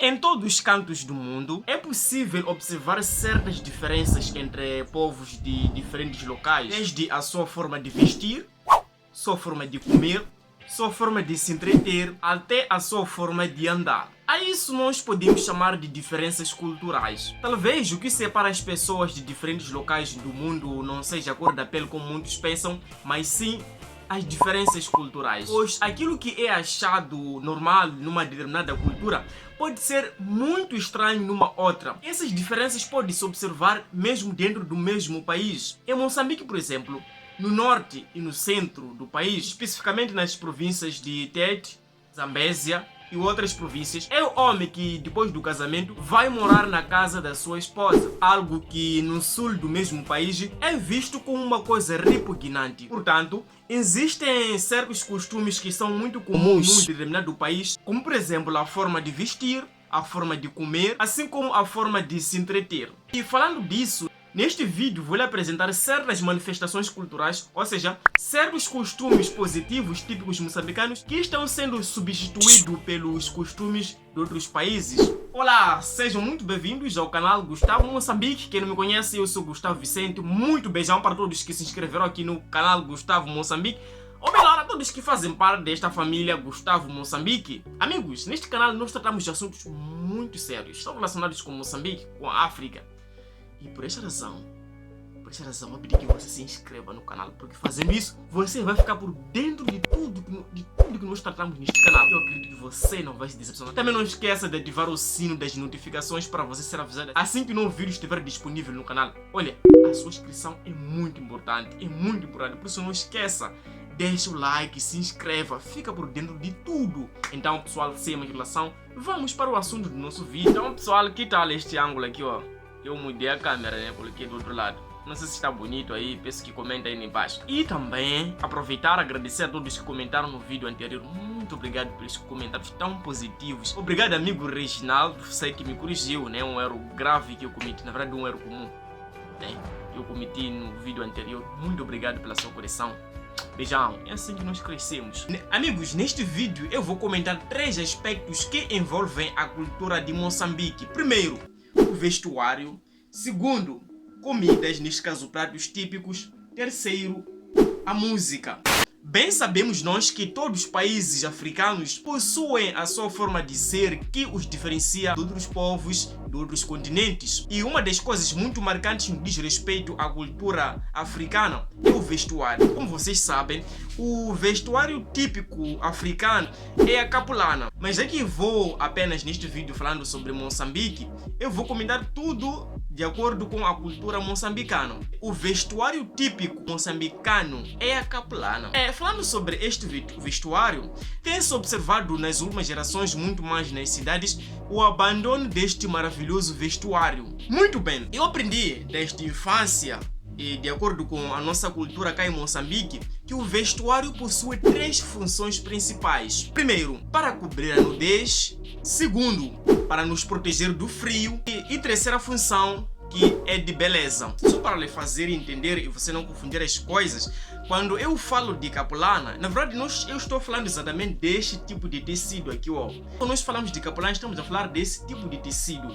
Em todos os cantos do mundo, é possível observar certas diferenças entre povos de diferentes locais, desde a sua forma de vestir, sua forma de comer, sua forma de se entreter, até a sua forma de andar. A isso nós podemos chamar de diferenças culturais. Talvez o que separa as pessoas de diferentes locais do mundo não seja a cor da pele como muitos pensam, mas sim as diferenças culturais. Pois aquilo que é achado normal numa determinada cultura pode ser muito estranho numa outra. Essas diferenças podem se observar mesmo dentro do mesmo país. Em Moçambique, por exemplo, no norte e no centro do país, especificamente nas províncias de Tete, Zambésia e outras províncias, é o homem que depois do casamento vai morar na casa da sua esposa, algo que no sul do mesmo país é visto como uma coisa repugnante. Portanto, existem certos costumes que são muito comuns num determinado país, como por exemplo a forma de vestir, a forma de comer, assim como a forma de se entreter. E falando disso, neste vídeo vou lhe apresentar certas manifestações culturais, ou seja, certos costumes positivos típicos moçambicanos que estão sendo substituídos pelos costumes de outros países. Olá, sejam muito bem-vindos ao canal Gustavo Moçambique. Quem não me conhece, eu sou Gustavo Vicente. Muito beijão para todos que se inscreveram aqui no canal Gustavo Moçambique. Ou melhor, a todos que fazem parte desta família Gustavo Moçambique. Amigos, neste canal nós tratamos de assuntos muito sérios, estão relacionados com Moçambique, com a África. E por esta razão, eu pedi que você se inscreva no canal, porque fazendo isso, você vai ficar por dentro de tudo que nós tratamos neste canal. Eu acredito que você não vai se decepcionar. Também não esqueça de ativar o sino das notificações para você ser avisado assim que o novo vídeo estiver disponível no canal. Olha, a sua inscrição é muito importante, por isso não esqueça. Deixa o like, se inscreva, fica por dentro de tudo. Então, pessoal, sem mais enrolação, vamos para o assunto do nosso vídeo. Então, pessoal, que tal este ângulo aqui, ó? Eu mudei a câmera, né? Coloquei do outro lado. Não sei se está bonito aí, peço que comentem aí embaixo. E também aproveitar e agradecer a todos que comentaram no vídeo anterior. Muito obrigado pelos comentários tão positivos. Obrigado, amigo Reginaldo, sei que me corrigiu, né? Um erro grave que eu cometi, na verdade um erro comum, né? Eu cometi no vídeo anterior. Muito obrigado pela sua correção. Beijão, é assim que nós crescemos. Amigos, neste vídeo eu vou comentar 3 aspectos que envolvem a cultura de Moçambique. Primeiro, o vestuário. Segundo, comidas, neste caso pratos típicos. Terceiro, a música. Bem sabemos nós que todos os países africanos possuem a sua forma de ser que os diferencia de outros povos, de outros continentes. E uma das coisas muito marcantes no que diz respeito à cultura africana é o vestuário. Como vocês sabem, o vestuário típico africano é a capulana. Mas aqui vou apenas neste vídeo falando sobre Moçambique, eu vou comentar tudo de acordo com a cultura moçambicana. O vestuário típico moçambicano é a capulana. Falando sobre este vestuário, tem-se observado nas últimas gerações, muito mais nas cidades, o abandono deste maravilhoso vestuário. Muito bem, eu aprendi desde a infância, e de acordo com a nossa cultura cá em Moçambique, que o vestuário possui 3 funções principais. Primeiro, para cobrir a nudez. Segundo, para nos proteger do frio. E terceira função, que é de beleza. Só para lhe fazer entender e você não confundir as coisas, quando eu falo de capulana, na verdade eu estou falando exatamente deste tipo de tecido aqui, ó. Quando nós falamos de capulana, estamos a falar desse tipo de tecido.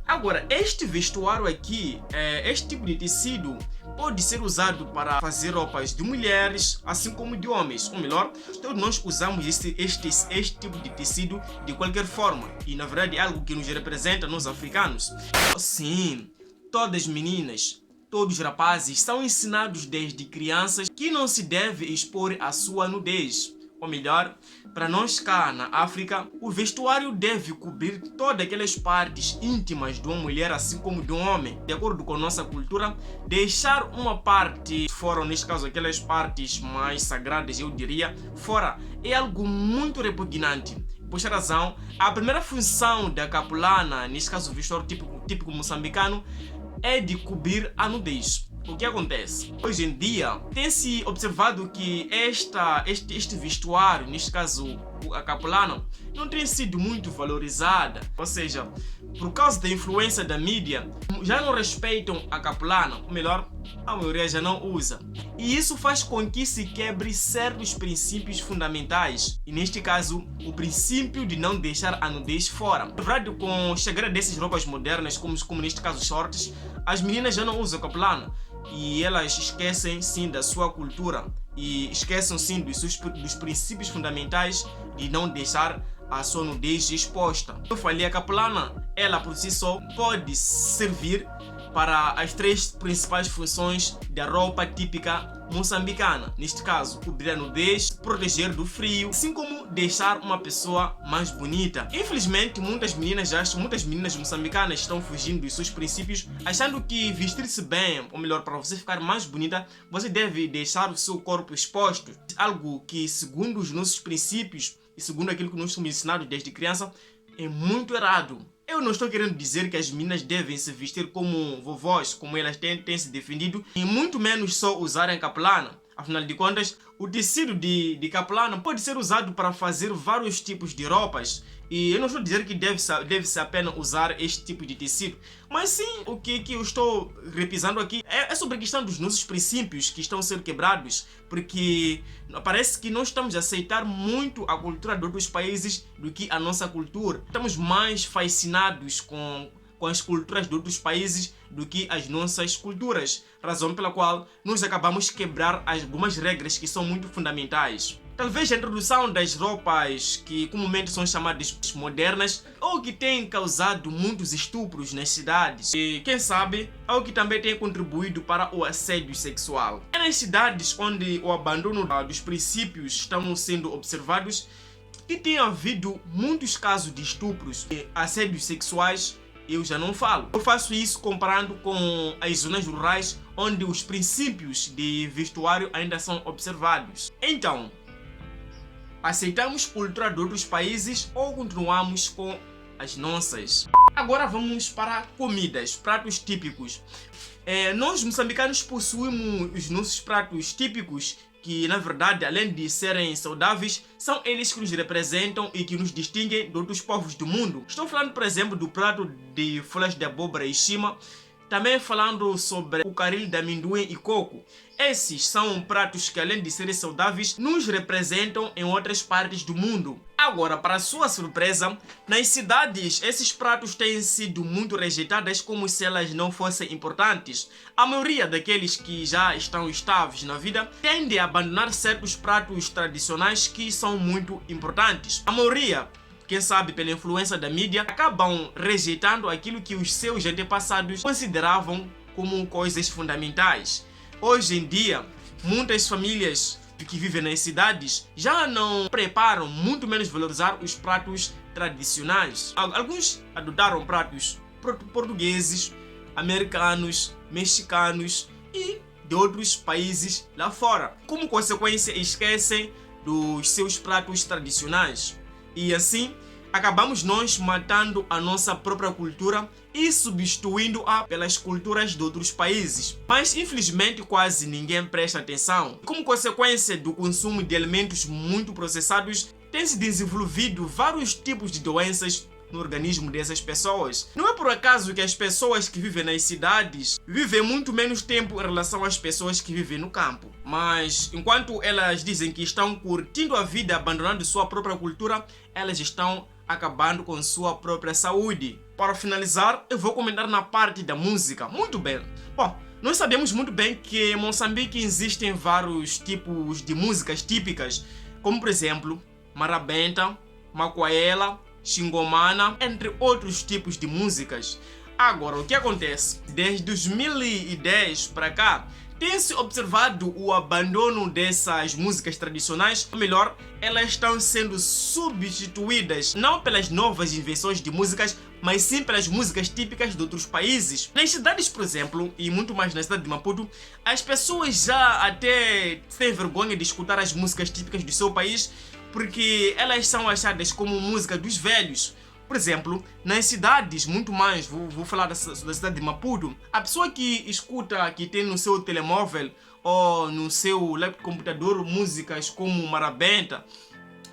Agora, este vestuário aqui, este tipo de tecido pode ser usado para fazer roupas de mulheres, assim como de homens. Ou melhor, todos nós usamos este tipo de tecido de qualquer forma. E na verdade é algo que nos representa, nós africanos. Sim, todas as meninas, todos os rapazes são ensinados desde crianças que não se deve expor a sua nudez. Ou melhor, para nós cá na África, o vestuário deve cobrir todas aquelas partes íntimas de uma mulher, assim como de um homem. De acordo com a nossa cultura, deixar uma parte fora, ou neste caso aquelas partes mais sagradas, eu diria, fora, é algo muito repugnante. Por esta razão, a primeira função da capulana, neste caso o vestuário típico moçambicano, é de cobrir a nudez. O que acontece? Hoje em dia, tem-se observado que este vestuário, neste caso a capulana não tem sido muito valorizada. Ou seja, por causa da influência da mídia, já não respeitam a capulana, ou melhor, a maioria já não usa. E isso faz com que se quebre certos princípios fundamentais. E neste caso, o princípio de não deixar a nudez fora. Na verdade, com a chegada dessas roupas modernas, como neste caso shorts, as meninas já não usam capulana. E elas esquecem sim da sua cultura e esquecem sim dos princípios fundamentais de não deixar a sua nudez exposta. Eu falei, a capulana, ela por si só pode servir para as 3 principais funções da roupa típica moçambicana. Neste caso, cobrir a nudez, proteger do frio, assim como deixar uma pessoa mais bonita. Infelizmente, muitas meninas moçambicanas estão fugindo dos seus princípios, achando que vestir-se bem, ou melhor, para você ficar mais bonita, você deve deixar o seu corpo exposto. Algo que, segundo os nossos princípios e segundo aquilo que nós somos ensinados desde criança, é muito errado. Eu não estou querendo dizer que as meninas devem se vestir como vovós, como elas têm se defendido, e muito menos só usarem capulana. Afinal de contas, o tecido de capulana pode ser usado para fazer vários tipos de roupas. E eu não estou a dizer que deve-se apenas usar este tipo de tecido. Mas sim, o que eu estou repisando aqui é sobre a questão dos nossos princípios que estão sendo quebrados. Porque parece que nós estamos a aceitar muito a cultura de outros países do que a nossa cultura. Estamos mais fascinados com as culturas de outros países do que as nossas culturas. Razão pela qual nós acabamos quebrar algumas regras que são muito fundamentais. Talvez a introdução das roupas que comumente são chamadas modernas, ou que tem causado muitos estupros nas cidades, e quem sabe, algo que também tem contribuído para o assédio sexual. É nas cidades onde o abandono dos princípios estão sendo observados que tem havido muitos casos de estupros e assédios sexuais. Eu já não falo. Eu faço isso comparando com as zonas rurais onde os princípios de vestuário ainda são observados. Então, aceitamos cultura de outros países ou continuamos com as nossas? Agora vamos para comidas, pratos típicos. Nós moçambicanos possuímos os nossos pratos típicos que, na verdade, além de serem saudáveis, são eles que nos representam e que nos distinguem de outros povos do mundo. Estou falando, por exemplo, do prato de folhas de abóbora e chima, também falando sobre o caril de amendoim e coco. Esses são pratos que, além de serem saudáveis, nos representam em outras partes do mundo. Agora, para sua surpresa, nas cidades, esses pratos têm sido muito rejeitados como se elas não fossem importantes. A maioria daqueles que já estão estáveis na vida tende a abandonar certos pratos tradicionais que são muito importantes. A maioria, quem sabe pela influência da mídia, acabam rejeitando aquilo que os seus antepassados consideravam como coisas fundamentais. Hoje em dia, muitas famílias que vivem nas cidades já não preparam, muito menos valorizar os pratos tradicionais. Alguns adotaram pratos portugueses, americanos, mexicanos e de outros países lá fora. Como consequência, esquecem dos seus pratos tradicionais. E assim, acabamos nós matando a nossa própria cultura e substituindo-a pelas culturas de outros países. Mas infelizmente quase ninguém presta atenção. Como consequência do consumo de alimentos muito processados, tem se desenvolvido vários tipos de doenças no organismo dessas pessoas. Não é por acaso que as pessoas que vivem nas cidades vivem muito menos tempo em relação às pessoas que vivem no campo. Mas enquanto elas dizem que estão curtindo a vida, abandonando sua própria cultura, elas estão acabando com sua própria saúde. Para finalizar, eu vou comentar na parte da música. Muito bem. Bom, nós sabemos muito bem que em Moçambique existem vários tipos de músicas típicas, como por exemplo, marabenta, macuaela, xingomana, entre outros tipos de músicas. Agora, o que acontece? Desde 2010 para cá, tem-se observado o abandono dessas músicas tradicionais, ou melhor, elas estão sendo substituídas não pelas novas invenções de músicas, mas sim pelas músicas típicas de outros países. Nas cidades, por exemplo, e muito mais na cidade de Maputo, as pessoas já até têm vergonha de escutar as músicas típicas do seu país, porque elas são achadas como música dos velhos. Por exemplo, nas cidades, muito mais, vou falar da cidade de Maputo, a pessoa que escuta, que tem no seu telemóvel ou no seu computador músicas como marabenta,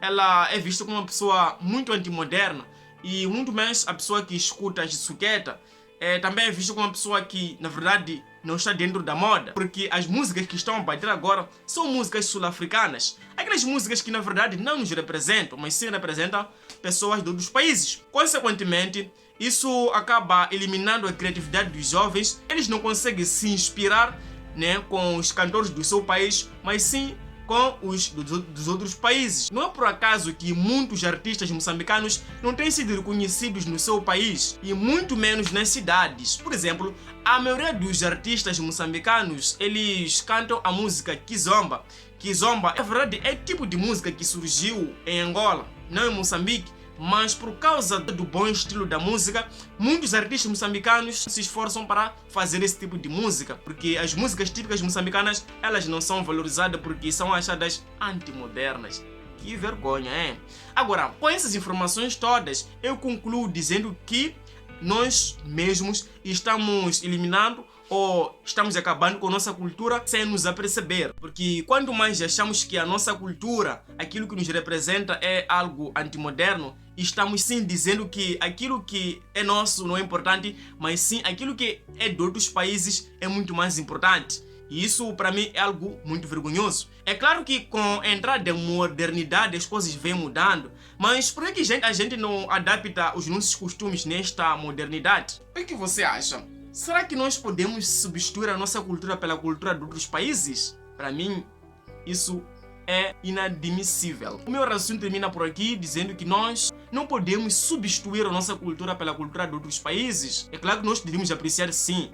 ela é vista como uma pessoa muito antimoderna e muito menos a pessoa que escuta a suqueta também é vista como uma pessoa que, na verdade, não está dentro da moda, porque as músicas que estão a bater agora são músicas sul-africanas, aquelas músicas que na verdade não nos representam, mas sim representam pessoas de outros países. Consequentemente, isso acaba eliminando a criatividade dos jovens. Eles não conseguem se inspirar, né, com os cantores do seu país, mas sim com os dos outros países. Não é por acaso que muitos artistas moçambicanos não têm sido reconhecidos no seu país e muito menos nas cidades. Por exemplo, a maioria dos artistas moçambicanos, eles cantam a música Kizomba. Kizomba, na verdade, é tipo de música que surgiu em Angola, não em Moçambique. Mas por causa do bom estilo da música, muitos artistas moçambicanos se esforçam para fazer esse tipo de música, porque as músicas típicas moçambicanas, elas não são valorizadas porque são achadas antimodernas. Que vergonha, hein? Agora, com essas informações todas, eu concluo dizendo que nós mesmos estamos eliminando ou estamos acabando com a nossa cultura sem nos aperceber. Porque quanto mais achamos que a nossa cultura, aquilo que nos representa é algo antimoderno, estamos sim dizendo que aquilo que é nosso não é importante, mas sim aquilo que é de outros países é muito mais importante. E isso para mim é algo muito vergonhoso. É claro que com a entrada da modernidade as coisas vêm mudando, mas por que a gente não adapta os nossos costumes nesta modernidade? O que você acha? Será que nós podemos substituir a nossa cultura pela cultura de outros países? Para mim, isso é inadmissível. O meu raciocínio termina por aqui dizendo que nós não podemos substituir a nossa cultura pela cultura de outros países. É claro que nós devemos apreciar sim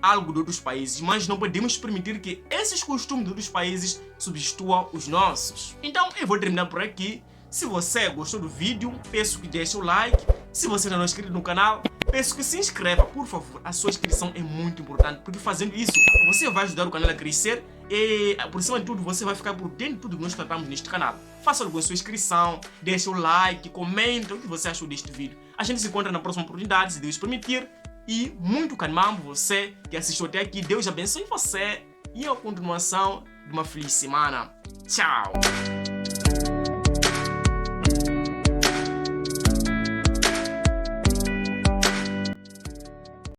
algo de outros países, mas não podemos permitir que esses costumes de outros países substituam os nossos. Então eu vou terminar por aqui. Se você gostou do vídeo, peço que deixe o like. Se você ainda não é inscrito no canal, peço que se inscreva, por favor. A sua inscrição é muito importante, porque fazendo isso, você vai ajudar o canal a crescer e, por cima de tudo, você vai ficar por dentro de tudo que nós tratamos neste canal. Faça logo a sua inscrição, deixe o like, comente o que você achou deste vídeo. A gente se encontra na próxima oportunidade, se Deus permitir. E muito canmambo você que assistiu até aqui. Deus abençoe você e a continuação de uma feliz semana. Tchau!